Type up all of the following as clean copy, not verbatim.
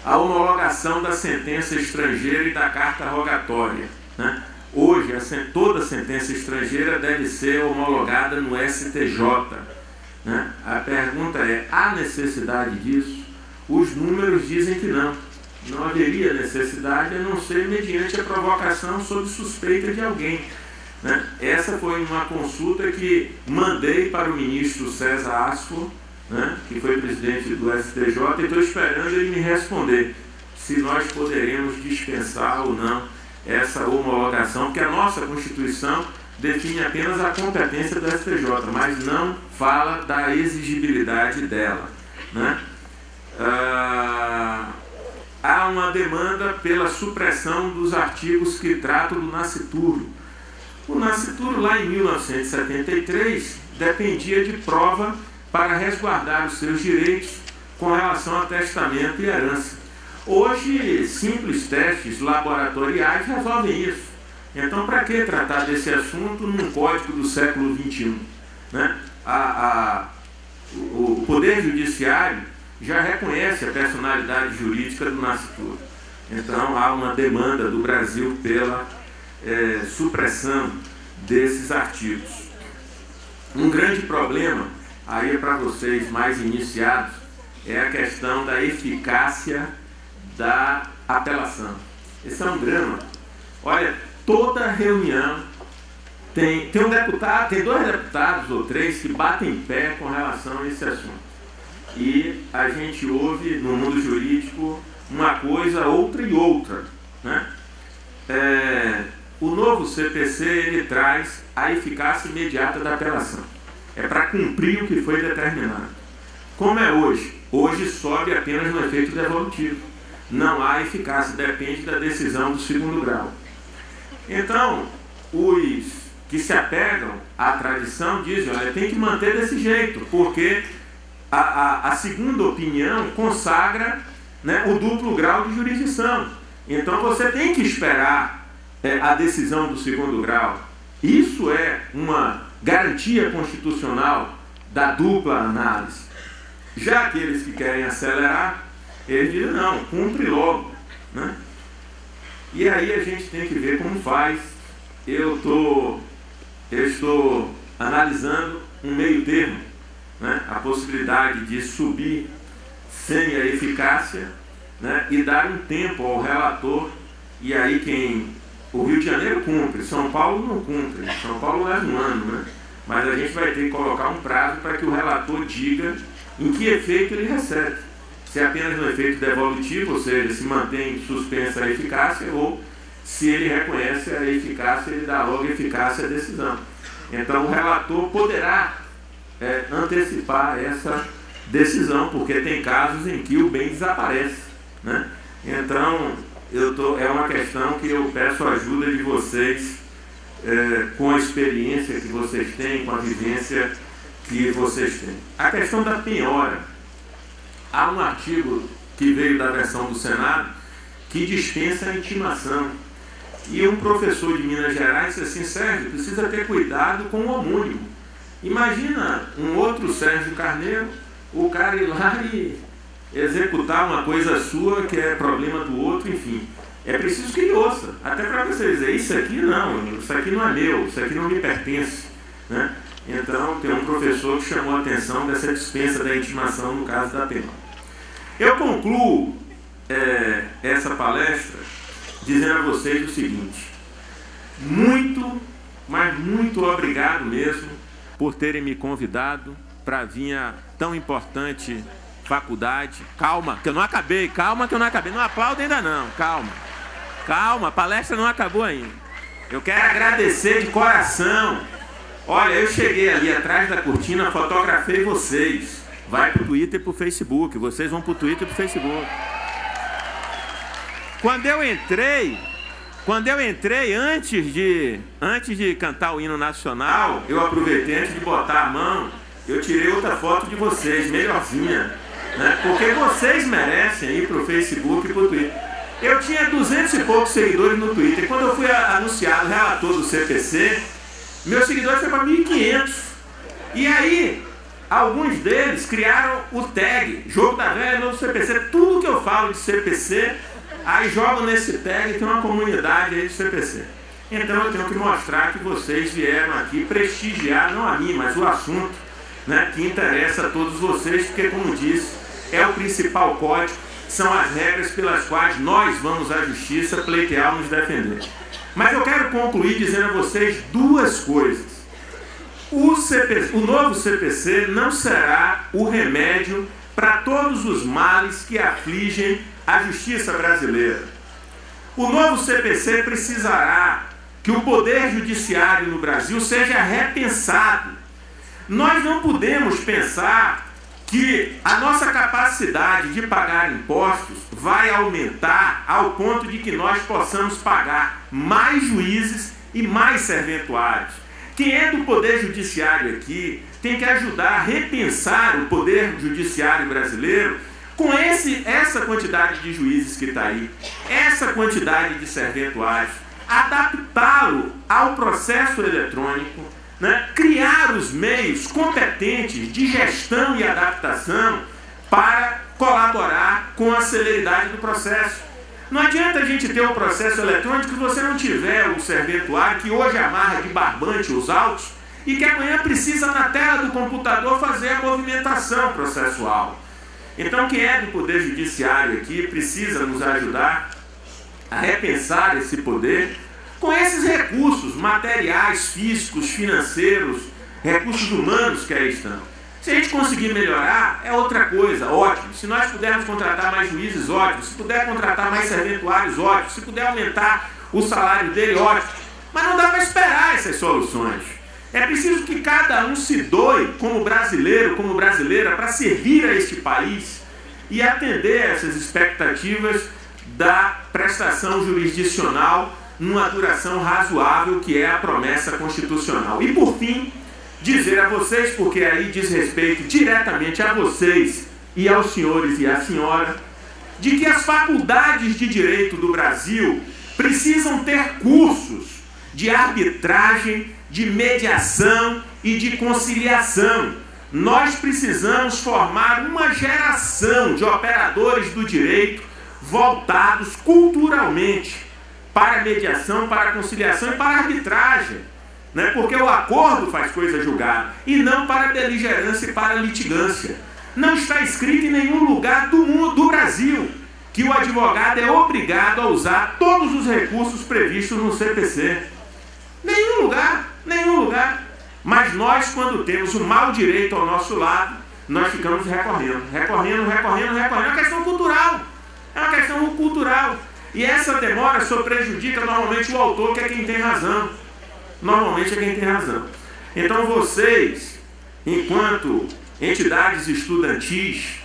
a homologação da sentença estrangeira e da carta rogatória, né? Hoje, toda sentença estrangeira deve ser homologada no STJ, né? A pergunta é, há necessidade disso? Os números dizem que não. Não haveria necessidade, a não ser mediante a provocação sob suspeita de alguém, né? Essa foi uma consulta que mandei para o ministro César Asfor, né, que foi presidente do STJ, e estou esperando ele me responder se nós poderemos dispensar ou não essa homologação, porque a nossa Constituição define apenas a competência do STJ, mas não fala da exigibilidade dela, né? Há uma demanda pela supressão dos artigos que tratam do nascituro. O nascituro, lá em 1973, dependia de prova para resguardar os seus direitos com relação a testamento e herança. Hoje, simples testes laboratoriais resolvem isso. Então, para que tratar desse assunto num código do século XXI? Né? O Poder Judiciário já reconhece a personalidade jurídica do nascituro. Então, há uma demanda do Brasil pela supressão desses artigos. Um grande problema, aí é para vocês mais iniciados, é a questão da eficácia da apelação. Esse é um drama. Olha, toda reunião tem um deputado, tem 2 deputados ou 3 que batem pé com relação a esse assunto. E a gente ouve no mundo jurídico uma coisa, outra e outra, né? O novo CPC, ele traz a eficácia imediata da apelação. É para cumprir o que foi determinado. Como é hoje? Hoje sobe apenas no efeito devolutivo. Não há eficácia, depende da decisão do segundo grau. Então, os que se apegam à tradição dizem, olha, tem que manter desse jeito, porque a segunda opinião consagra, né, o duplo grau de jurisdição. Então você tem que esperar a decisão do segundo grau. Isso é uma garantia constitucional da dupla análise. Já aqueles que querem acelerar, eles dizem, não, cumpre logo, né? E aí a gente tem que ver como faz. Eu estou analisando um meio termo, né? A possibilidade de subir sem a eficácia, né? E dar um tempo ao relator, e aí o Rio de Janeiro cumpre, São Paulo não cumpre, São Paulo leva um ano, né? Mas a gente vai ter que colocar um prazo para que o relator diga em que efeito ele recebe. Se é apenas no efeito devolutivo, ou seja, se mantém suspensa a eficácia, ou se ele reconhece a eficácia, ele dá logo eficácia à decisão. Então o relator poderá antecipar essa decisão, porque tem casos em que o bem desaparece, né? Então é uma questão que eu peço a ajuda de vocês, com a experiência que vocês têm, com a vivência que vocês têm. A questão da penhora. Há um artigo que veio da versão do Senado que dispensa a intimação. E um professor de Minas Gerais disse assim, Sérgio, precisa ter cuidado com o homônimo. Imagina um outro Sérgio Carneiro, o cara ir lá e executar uma coisa sua que é problema do outro, enfim. É preciso que ele ouça, até para você dizer, isso aqui não é meu, isso aqui não me pertence, né? Então, tem um professor que chamou a atenção dessa dispensa da intimação no caso da penhora. Eu concluo essa palestra dizendo a vocês o seguinte, muito, mas muito obrigado mesmo por terem me convidado para vir a tão importante faculdade. Calma, que eu não acabei, não aplauda ainda não, calma, a palestra não acabou ainda. Eu quero agradecer de coração. Olha, eu cheguei ali atrás da cortina, fotografei vocês. Vai pro Twitter e pro Facebook. Vocês vão pro Twitter e pro Facebook. Quando eu entrei, antes de cantar o hino nacional, eu aproveitei antes de botar a mão, eu tirei outra foto de vocês, melhorzinha, né? Porque vocês merecem ir pro Facebook e pro Twitter. Eu tinha 200 e poucos seguidores no Twitter. Quando eu fui anunciado relator do CPC, meus seguidores foram para 1.500. E aí, alguns deles criaram o tag Jogo da Velha no CPC. Tudo que eu falo de CPC, aí jogo nesse tag e tem uma comunidade aí de CPC. Então eu tenho que mostrar que vocês vieram aqui prestigiar, não a mim, mas o assunto, né, que interessa a todos vocês, porque, como disse, é o principal código, são as regras pelas quais nós vamos à justiça pleitear ou nos defender. Mas eu quero concluir dizendo a vocês duas coisas. O novo CPC não será o remédio para todos os males que afligem a justiça brasileira. O novo CPC precisará que o poder judiciário no Brasil seja repensado. Nós não podemos pensar que a nossa capacidade de pagar impostos vai aumentar ao ponto de que nós possamos pagar mais juízes e mais serventuários. Quem é do Poder Judiciário aqui tem que ajudar a repensar o Poder Judiciário brasileiro com essa quantidade de juízes que está aí, essa quantidade de serventuários, adaptá-lo ao processo eletrônico, né? Criar os meios competentes de gestão e adaptação para colaborar com a celeridade do processo. Não adianta a gente ter um processo eletrônico se você não tiver o serventuário que hoje amarra de barbante os autos e que amanhã precisa na tela do computador fazer a movimentação processual. Então quem é do Poder Judiciário aqui precisa nos ajudar a repensar esse poder com esses recursos materiais, físicos, financeiros, recursos humanos que aí estão. Se a gente conseguir melhorar, é outra coisa, ótimo. Se nós pudermos contratar mais juízes, ótimo. Se puder contratar mais serventuários, ótimo. Se puder aumentar o salário dele, ótimo. Mas não dá para esperar essas soluções. É preciso que cada um se doe como brasileiro, como brasileira, para servir a este país e atender essas expectativas da prestação jurisdicional numa duração razoável, que é a promessa constitucional. E por fim, dizer a vocês, porque aí diz respeito diretamente a vocês e aos senhores e à senhora, de que as faculdades de direito do Brasil precisam ter cursos de arbitragem, de mediação e de conciliação. Nós precisamos formar uma geração de operadores do direito voltados culturalmente para a mediação, para a conciliação e para a arbitragem, né? Porque o acordo faz coisa julgada, e não para a beligerância e para a litigância. Não está escrito em nenhum lugar do mundo, do Brasil, que o advogado é obrigado a usar todos os recursos previstos no CPC. Nenhum lugar, nenhum lugar. Mas nós, quando temos o mau direito ao nosso lado, nós ficamos recorrendo. É uma questão cultural. É uma questão cultural. E essa demora só prejudica normalmente o autor, que é quem tem razão. Normalmente é quem tem razão. Então vocês, enquanto entidades estudantis,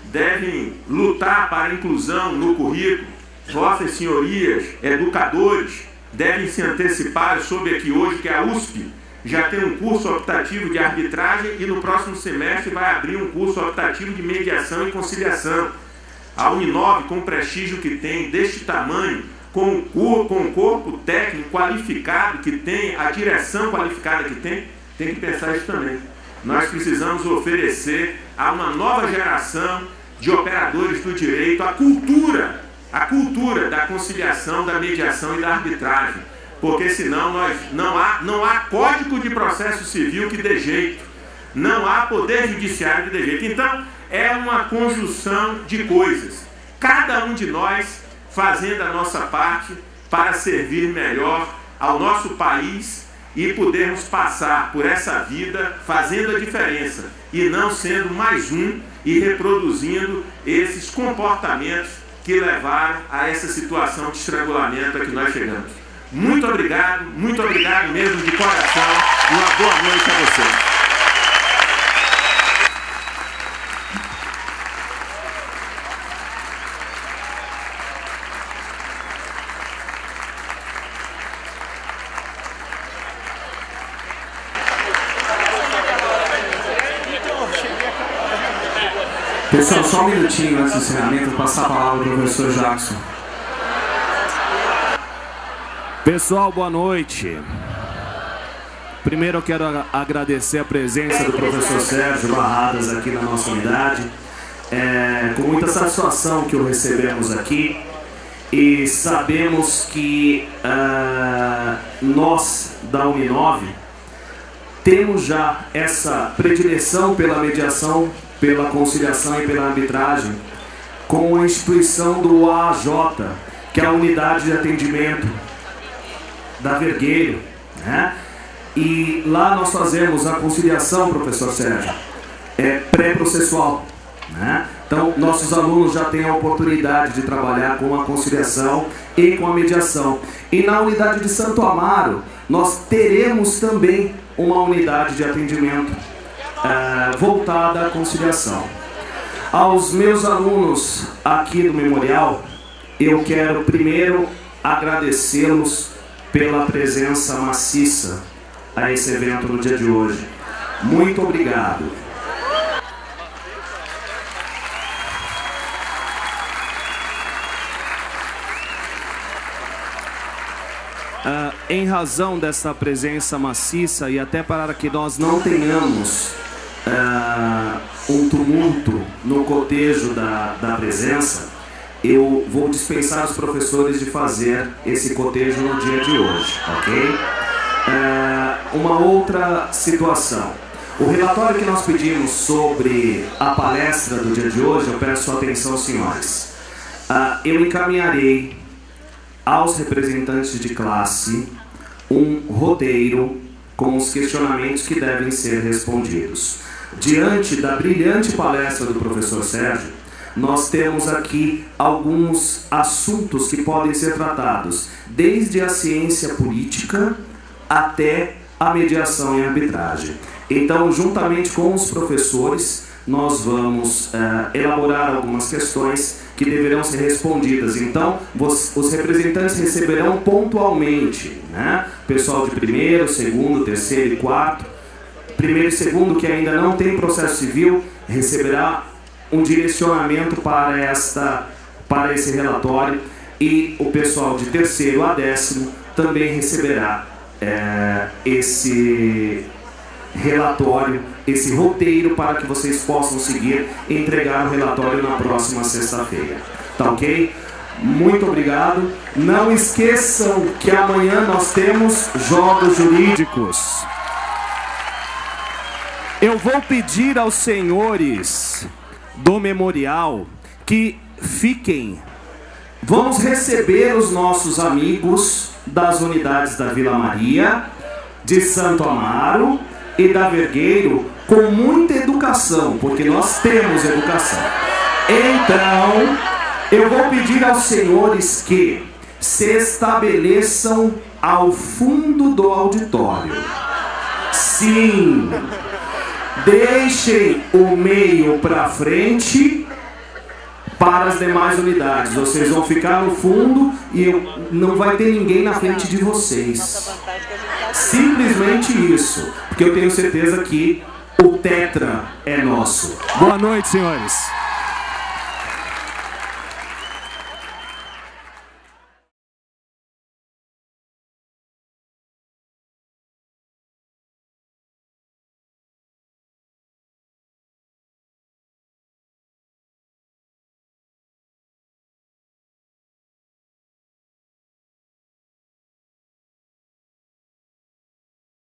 devem lutar para a inclusão no currículo. Vossas senhorias, educadores, devem se antecipar. Eu soube aqui hoje que a USP já tem um curso optativo de arbitragem e no próximo semestre vai abrir um curso optativo de mediação e conciliação. A Uninove, com o prestígio que tem, deste tamanho, com o corpo técnico qualificado que tem, a direção qualificada que tem que pensar isso também. Nós precisamos oferecer a uma nova geração de operadores do direito a cultura da conciliação, da mediação e da arbitragem. Porque senão não há código de processo civil que dê jeito, não há poder judiciário que dê jeito. Então é uma conjunção de coisas, cada um de nós fazendo a nossa parte para servir melhor ao nosso país e podermos passar por essa vida fazendo a diferença e não sendo mais um e reproduzindo esses comportamentos que levaram a essa situação de estrangulamento a que nós chegamos. Muito obrigado mesmo de coração e uma boa noite a vocês. Pessoal, só um minutinho antes do encerramento, vou passar a palavra ao professor Jackson. Pessoal, boa noite. Primeiro eu quero agradecer a presença do professor Sérgio Barradas aqui na nossa unidade. com muita satisfação que o recebemos aqui e sabemos que nós da Uninove temos já essa predileção pela mediação, pela conciliação e pela arbitragem com a instituição do AAJ, que é a Unidade de Atendimento da Vergueiro, né? E lá nós fazemos a conciliação, professor Sérgio, pré-processual, né? Então nossos alunos já têm a oportunidade de trabalhar com a conciliação e com a mediação. E na unidade de Santo Amaro nós teremos também uma unidade de atendimento voltada à conciliação. Aos meus alunos aqui do Memorial, eu quero primeiro agradecê-los pela presença maciça a esse evento no dia de hoje. Muito obrigado. Em razão dessa presença maciça e até para que nós não tenhamos um tumulto no cotejo da presença, eu vou dispensar os professores de fazer esse cotejo no dia de hoje, ok? Uma outra situação. O relatório que nós pedimos sobre a palestra do dia de hoje, eu peço atenção, senhores. Eu encaminharei aos representantes de classe um roteiro com os questionamentos que devem ser respondidos. Diante da brilhante palestra do professor Sérgio, nós temos aqui alguns assuntos que podem ser tratados, desde a ciência política até a mediação e arbitragem. Então, juntamente com os professores, nós vamos elaborar algumas questões que deverão ser respondidas. Então, os representantes receberão pontualmente, né? Pessoal de primeiro, segundo, terceiro e quarto. Primeiro e segundo, que ainda não tem processo civil, receberá um direcionamento para esse relatório, e o pessoal de terceiro a décimo também receberá esse relatório, esse roteiro, para que vocês possam seguir e entregar o relatório na próxima sexta-feira. Tá ok? Muito obrigado. Não esqueçam que amanhã nós temos jogos jurídicos. Eu vou pedir aos senhores do Memorial que fiquem. Vamos receber os nossos amigos das unidades da Vila Maria, de Santo Amaro e da Vergueiro com muita educação, porque nós temos educação. Então, eu vou pedir aos senhores que se estabeleçam ao fundo do auditório. Sim. Deixem o meio para frente para as demais unidades. Vocês vão ficar no fundo e não vai ter ninguém na frente de vocês. Simplesmente isso, porque eu tenho certeza que o Tetra é nosso. Boa noite, senhores.